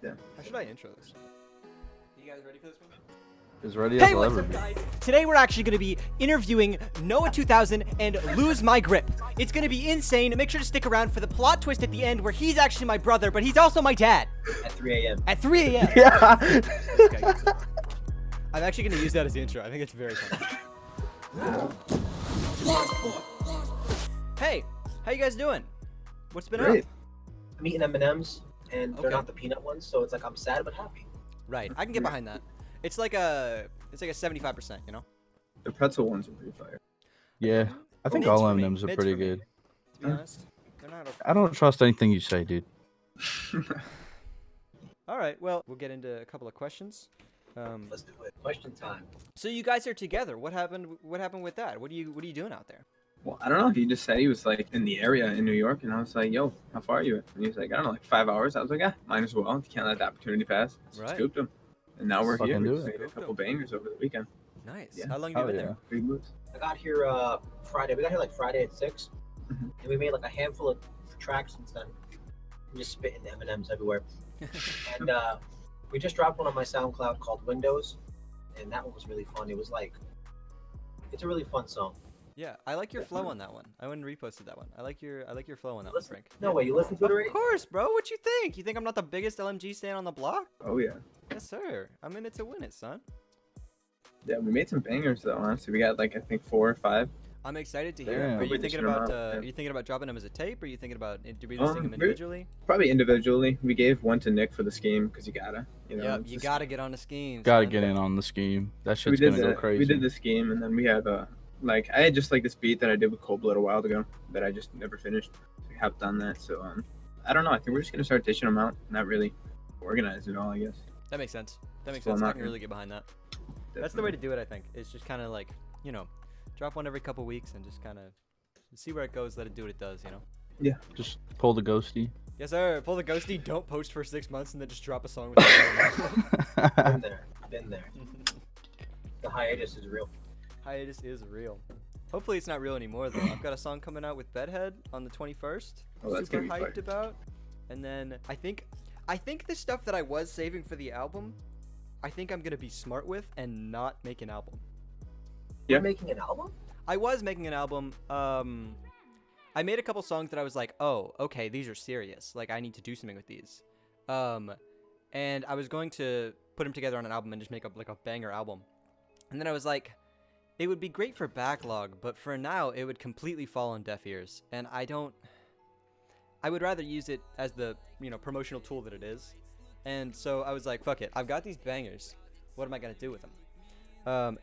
Yeah. How should I intro this? You guys ready for this one? As ready Hey, as I'll what's ever up, be. guys? Today we're actually going to be interviewing Noah2000 and LoseMyGrip. It's going to be insane. Make sure to stick around for the plot twist at the end where he's actually my brother, but he's also my dad. At 3 a.m. At 3 a.m. Yeah. Okay. I'm actually going to use that as the intro. I think it's very funny. Hey, how you guys doing? What's been Great. up? I'm eating M&Ms, and Okay. they're not the peanut ones, so it's like I'm sad but happy. Right, I can get behind that. It's like a 75%, you know? The pretzel ones are pretty fire. Yeah. I think Mids all for me. M&Ms are Mids pretty for me. good. To be honest, they're not okay. I don't trust anything you say, dude. All right, well, we'll get into a couple of questions. Let's do it. Question time. So you guys are together. What happened? What happened with that? What are you doing out there? Well, I don't know. He just said he was like in the area in New York, and I was like, "Yo, how far are you?" And he was like, "I don't know, like 5 hours." I was like, "Yeah, might as well. You can't let the opportunity pass." So Right. Scooped him, and now we're here. Fucking We do just it. made a couple bangers over the weekend. Nice. Yeah. How long have you Oh, been yeah. Big moves. I got here Friday. We got here like Friday at 6, Mhm. and we made like a handful of tracks since then. I'm just spitting M&Ms everywhere. And we just dropped one on my SoundCloud called Windows, and that one was really fun. It was like, it's a really fun song. Yeah, I like your flow on that one. I went and reposted that one. I like your flow on that one, Listen, Frank. no way, you listened to it already? Of course, bro. What you think? You think I'm not the biggest LMG stan on the block? Oh yeah, Yes, sir. I'm in it to win it, son. yeah. We made some bangers though. Honestly, we got like I think 4 or 5. I'm excited to hear. Damn. Them. Are you Probably thinking dishing 'em about? out, yeah. Are you thinking about dropping them as a tape? Or are you thinking about? Do we just sing them we- individually? Probably individually. We gave one to Nick for the scheme because you gotta. You know, Yeah, it's you just- gotta get on the schemes. Gotta man. get in on the scheme. That we shit's did gonna go crazy. We did the scheme, and then we had like I had just like this beat that I did with Cold Blood a while ago that I just never finished. We hopped on that, so I don't know. I think we're just gonna start dishing them out, not really organize it all. I guess. That makes sense. That makes Well, sense. I not can really. really get behind that. That's the way to do it, I think. It's just kind of like, drop one every couple weeks and just kind of see where it goes. Let it do what it does, you know. Just pull the ghosty. Yes, sir. Pull the ghosty. Don't post for 6 months and then just drop a song. With Been there. Been there. The hiatus is real. Hiatus is real. Hopefully it's not real anymore though. I've got a song coming out with Bedhead on the 21st. Oh, that's Super gonna be hyped fire. about. And then I think the stuff that I was saving for the album, I think I'm gonna be smart with and not make an album. Yeah. You're making an album? I was making an album. I made a couple songs that I was like, oh, okay, these are serious. Like I need to do something with these. And I was going to put them together on an album and just make up like a banger album. And then I was like, it would be great for backlog, but for now it would completely fall on deaf ears. And I would rather use it as the, promotional tool that it is. And so I was like, fuck it. I've got these bangers. What am I going to do with them?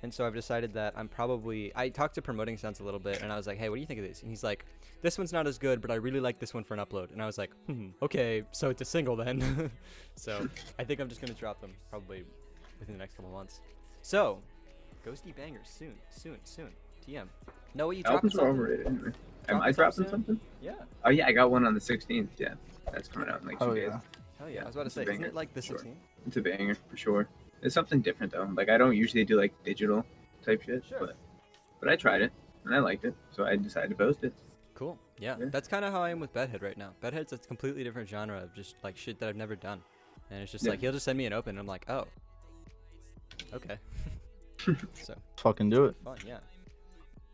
And so I've decided that I talked to Promoting Sense a little bit and I was like, hey, what do you think of these? And he's like, this one's not as good, but I really like this one for an upload. And I was like, okay, so it's a single then. So I think I'm just going to drop them probably within the next couple months. So, ghosty bangers soon. TM. Noah, you dropping Albums are something? overrated. Anyway. Am Dropping I dropping something something? Yeah. Oh yeah, I got one on the 16th. Yeah, that's coming out in like 2 Oh days. yeah. Hell yeah. I was about to It's a say, isn't banger, it like the sure. 16th? It's a banger for sure. It's something different though. Like I don't usually do like digital type shit, Sure. but I tried it and I liked it, so I decided to post it. Cool. Yeah. Yeah. That's kind of how I am with Bedhead right now. Bedhead's a completely different genre of just like shit that I've never done. And it's just Yeah. like, he'll just send me an open and I'm like, oh. Okay. So, Fucking do it. fun, yeah.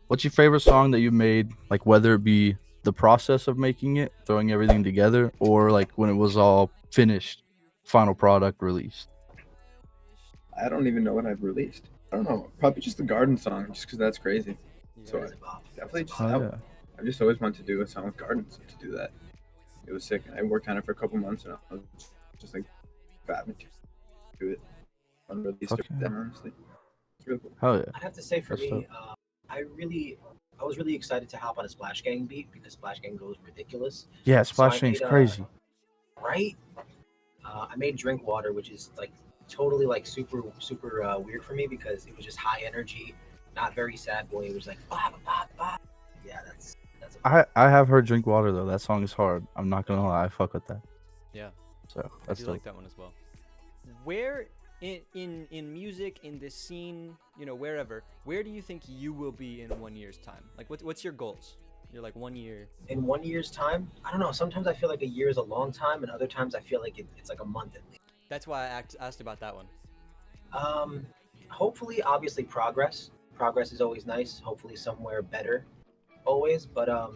What's your favorite song that you made? Like whether it be the process of making it, throwing everything together, or like when it was all finished, final product released. I don't even know what I've released. I don't know. Probably just the garden song, just because that's crazy. So What is it, Bob? definitely just Oh, that yeah. one. I just always wanted to do a song with gardens. To do that, it was sick. I worked on it for a couple months, and I was just like, vibing to do it. Unreleased Fuck it yeah. then, honestly. It's real cool. Hell yeah. I have to say for That's me, I was really excited to hop on a Splash Gang beat because Splash Gang goes ridiculous. Yeah, So I Splash Thing's made, crazy. Right? I made Drink Water, which is like totally like super weird for me because it was just high energy, not very sad boy. It was like bah, bah, bah. Yeah, that's I have heard Drink Water though. That song is hard. I'm not gonna lie, I fuck with that. Yeah. So I that's do dope. like that one as well. Where in music, in this scene, wherever, where do you think you will be in 1 year's time? Like, what's your goals? You're like 1 year. in 1 year's time. I don't know. Sometimes I feel like a year is a long time, and other times I feel like it's like a month at least. That's why I asked about that one. Hopefully, obviously, progress. Progress is always nice. Hopefully, somewhere better, always. But a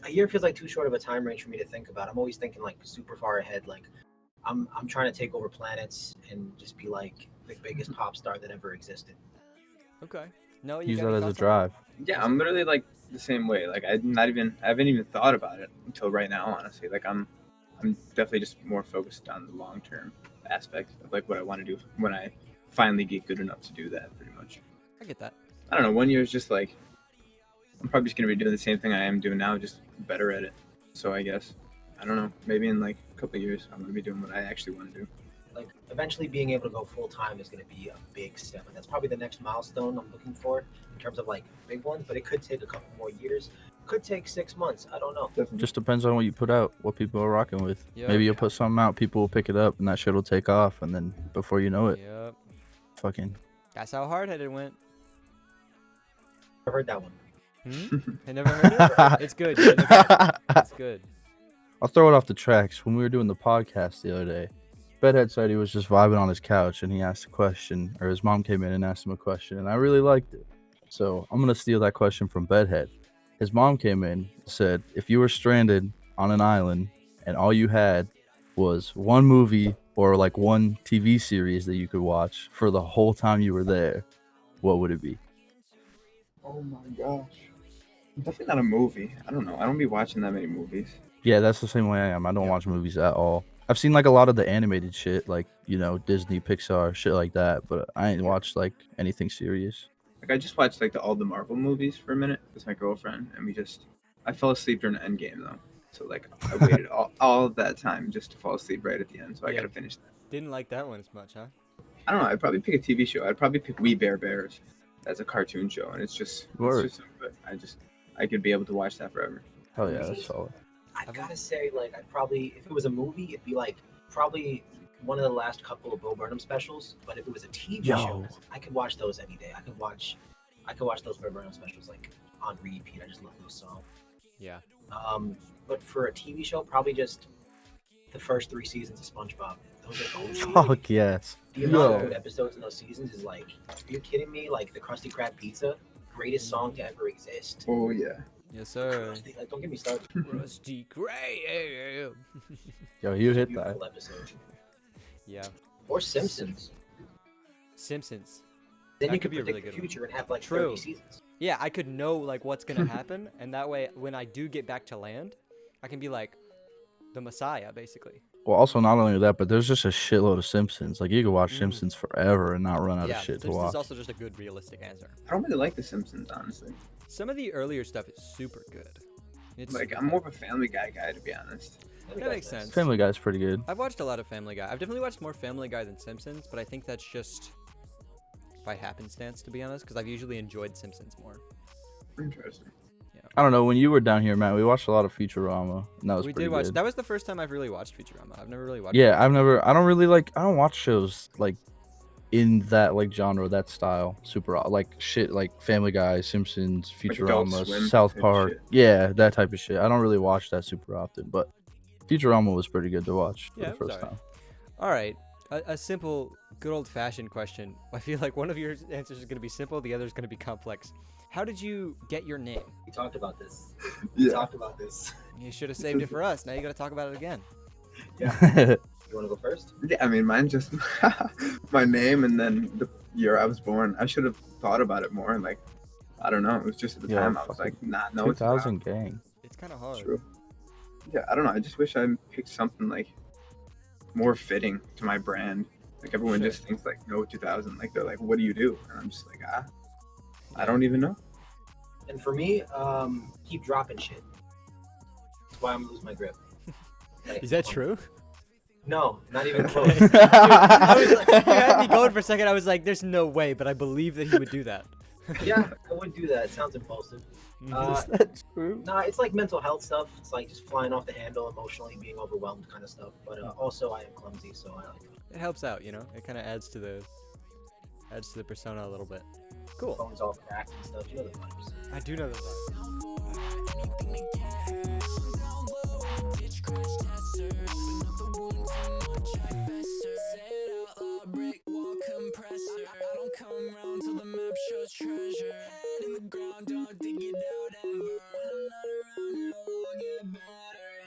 year feels like too short of a time range for me to think about. I'm always thinking like super far ahead. Like, I'm trying to take over planets and just be like the biggest pop star that ever existed. Okay. No, you Use got that any as a thoughts on drive. Yeah, I'm literally like the same way. Like I haven't even thought about it until right now, honestly. Like I'm definitely just more focused on the long term aspect of like what I want to do when I finally get good enough to do that, pretty much. I get that. I don't know, 1 year is just like I'm probably just gonna be doing the same thing I am doing now, just better at it. So I guess I don't know, maybe in like a couple of years I'm gonna be doing what I actually want to do. Like eventually being able to go full time is going to be a big step, and that's probably the next milestone I'm looking for in terms of like big ones. But it could take a couple more years. Could take 6 months. I don't know. Definitely. Just depends on what you put out, what people are rocking with. Yep. Maybe you'll put something out, people will pick it up, and that shit will take off, and then before you know it, Yep. fucking. That's how hard-headed went. I heard that one. I never heard it. It's good. You should look it up. It's good. I'll throw it off the tracks. When we were doing the podcast the other day, Bedhead said he was just vibing on his couch and he asked a question, or his mom came in and asked him a question, and I really liked it. So I'm going to steal that question from Bedhead. His mom came in and said, if you were stranded on an island and all you had was one movie or like one TV series that you could watch for the whole time you were there, what would it be? Oh my gosh. Definitely not a movie. I don't know. I don't be watching that many movies. Yeah, that's the same way I am. I don't watch movies at all. I've seen like a lot of the animated shit, like, you know, Disney, Pixar, shit like that, but I ain't watched like anything serious. Like I just watched like all the Marvel movies for a minute with my girlfriend, and I fell asleep during Endgame though. So like I waited all of that time just to fall asleep right at the end. So I Yeah. gotta finish that. Didn't like that one as much, huh? I don't know. I'd probably pick a TV show. I'd probably pick We Bare Bears. That's a cartoon show, and it's just so good. I could be able to watch that forever. Hell yeah, that's solid. I gotta say, like, I'd probably, if it was a movie, it'd be like probably one of the last couple of Bo Burnham specials. But if it was a TV show, I could watch those any day. I could watch those Bo Burnham specials like on repeat. I just love those songs. Yeah. But for a TV show, probably just the first 3 seasons of SpongeBob. Those are OG. Fuck yes. The amount of good episodes in those seasons is like, are you kidding me? Like the Krusty Krab pizza, greatest song to ever exist. Oh yeah. Yes, sir. Krusty, like, don't get me started. Rusty Gray. Yo, you hit that. Beautiful episode. Yeah. Or Simpsons. Simpsons. Then That you could could be a predict really the good one. future and have like True. 30 seasons. Yeah, I could know like what's gonna happen, and that way, when I do get back to land, I can be like the Messiah, basically. Well, also not only that, but there's just a shitload of Simpsons. Like you could watch Simpsons forever and not run out Yeah, of shit to Simpsons watch. is also just a good, realistic answer. I don't really like The Simpsons, honestly. Some of the earlier stuff is super good. It's Like I'm more of a Family Guy guy, to be honest. That makes sense. Family Guy's pretty good. I've watched a lot of Family Guy. I've definitely watched more Family Guy than Simpsons, but I think that's just by happenstance, to be honest, because I've usually enjoyed Simpsons more. Interesting. I don't know. When you were down here, Matt, we watched a lot of Futurama, and that was We pretty did watch. good. That was the first time I've really watched Futurama. I've never really watched. Yeah, I don't watch shows like in that like genre, that style, super like shit like Family Guy, Simpsons, Like Adult Futurama, Swim South type Park. shit. Yeah, that type of shit. I don't really watch that super often, but Futurama was pretty good to watch for Yeah, the it was first time. All right, a simple, good old-fashioned question. I feel like one of your answers is going to be simple, the other is going to be complex. How did you get your name? We talked about this. Yeah. You should have saved it for us. Now you got to talk about it again. You want to go first? Yeah, I mean, mine just my name and then the year I was born. I should have thought about it more. Like, I don't know. It was just at the Yeah, time I was like, nah, no, it's 2000 gang. It's kind of hard. true. Yeah, I don't know. I just wish I picked something like more fitting to my brand. Like everyone Sure. just thinks like Noah2000. Like they're like, what do you do? And I'm just like, I don't even know. And for me, keep dropping shit. That's why I'm losing my grip. Like, Is that true? No, not even close. I was like, you had me going for a second. I was like, "There's no way," but I believe that he would do that. Yeah, I would do that. It sounds impulsive. That's true. Nah, it's like mental health stuff. It's like just flying off the handle, emotionally being overwhelmed kind of stuff. But also, I am clumsy, so I like it. It helps out, you know. It kind of adds to the persona a little bit. Cool. Phone's all cracked and stuff. You know the vibes. I do know the vibe. Bitch crash tester, another one too much, I fester.